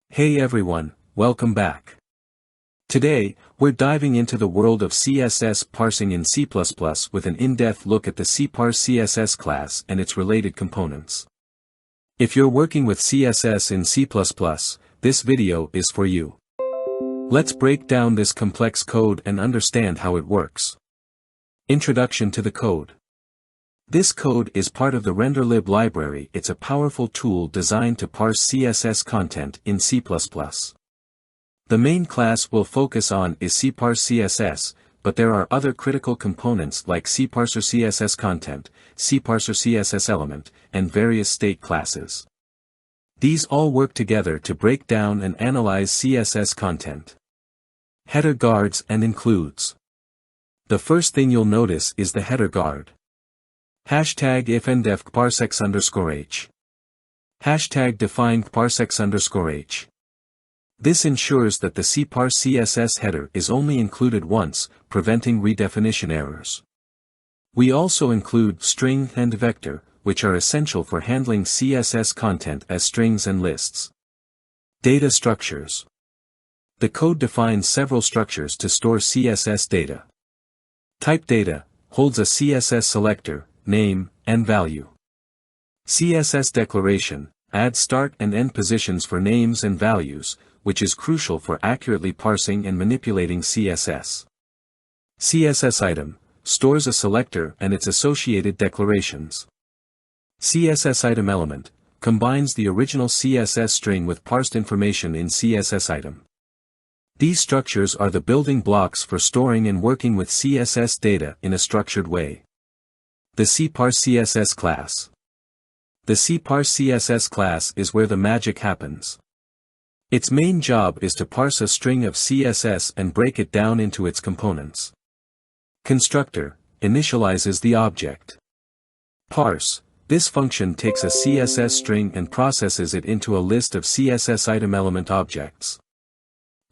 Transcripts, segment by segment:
Hey everyone, welcome back. Today, we're diving into the world of CSS parsing in C++ with an in-depth look at the CParseCSS class and its related components. If you're working with CSS in C++, this video is for you. Let's break down this complex code and understand how it works. Introduction to the code. This code is part of the renderlib library. It's a powerful tool designed to parse CSS content in C++. The main class we'll focus on is CParseCSS, but there are other critical components like CParseCSS content, CParseCSS element, and various state classes. These all work together to break down and analyze CSS content. Header guards and includes. The first thing you'll notice is the header guard. Hashtag if_and_def _h. Hashtag define _h. This ensures that the CParseCSS header is only included once, preventing redefinition errors. We also include string and vector, which are essential for handling CSS content as strings and lists. Data structures. The code defines several structures to store CSS data. Type data holds a CSS selector, name, and value. CSS declaration adds start and end positions for names and values, which is crucial for accurately parsing and manipulating CSS. CSS item stores a selector and its associated declarations. CSS item element combines the original CSS string with parsed information in CSS item. These structures are the building blocks for storing and working with CSS data in a structured way. The CParseCSS class. The CParseCSS class is where the magic happens. Its main job is to parse a string of CSS and break it down into its components. Constructor initializes the object. Parse. This function takes a CSS string and processes it into a list of CSS item element objects.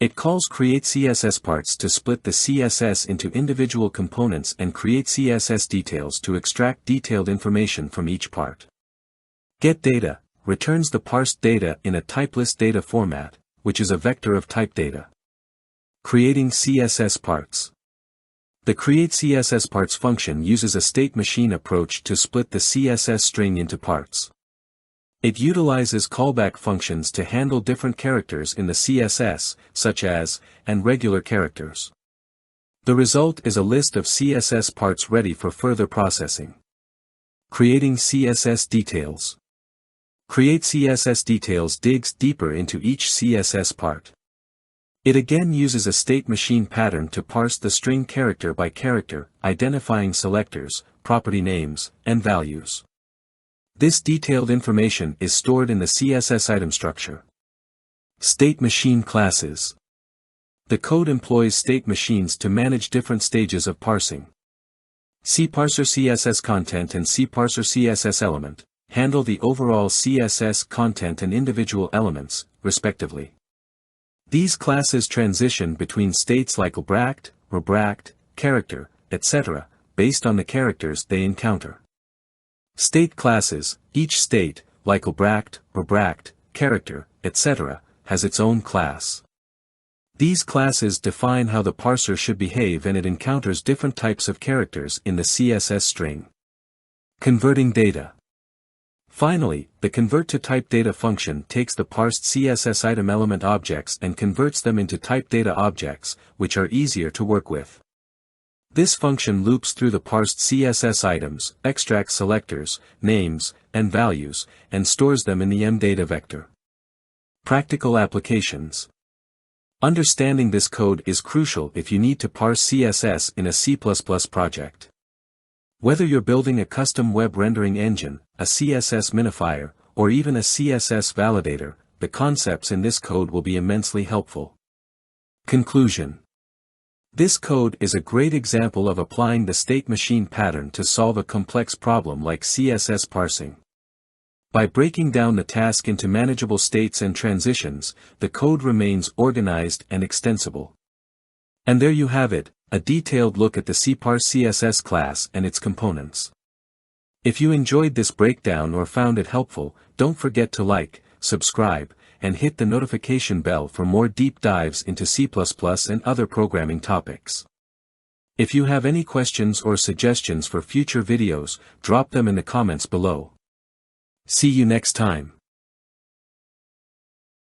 It calls createCSSParts to split the CSS into individual components and create CSS details to extract detailed information from each part. getData returns the parsed data in a typeless data format, which is a vector of type data. Creating CSS parts. The createCSSParts function uses a state machine approach to split the CSS string into parts. It utilizes callback functions to handle different characters in the CSS, such as, and regular characters. The result is a list of CSS parts ready for further processing. Creating CSS details. createCSS details digs deeper into each CSS part. It again uses a state machine pattern to parse the string character by character, identifying selectors, property names, and values. This detailed information is stored in the CSS item structure. State machine classes. The code employs state machines to manage different stages of parsing. CParseCSS content and CParseCSS element handle the overall CSS content and individual elements, respectively. These classes transition between states like _, character, etc., based on the characters they encounter. State classes, each state, like _, character, etc., has its own class. These classes define how the parser should behave and it encounters different types of characters in the CSS string. Converting data. Finally, the convert_to_type_data function takes the parsed CSS item element objects and converts them into type data objects, which are easier to work with. This function loops through the parsed CSS items, extracts selectors, names, and values, and stores them in the mdata vector. Practical applications. Understanding this code is crucial if you need to parse CSS in a C++ project. Whether you're building a custom web rendering engine, a CSS minifier, or even a CSS validator, the concepts in this code will be immensely helpful. Conclusion. This code is a great example of applying the state machine pattern to solve a complex problem like CSS parsing. By breaking down the task into manageable states and transitions, the code remains organized and extensible. And there you have it, a detailed look at the CParseCSS class and its components. If you enjoyed this breakdown or found it helpful, don't forget to like, subscribe, and hit the notification bell for more deep dives into C++ and other programming topics. If you have any questions or suggestions for future videos, drop them in the comments below. See you next time.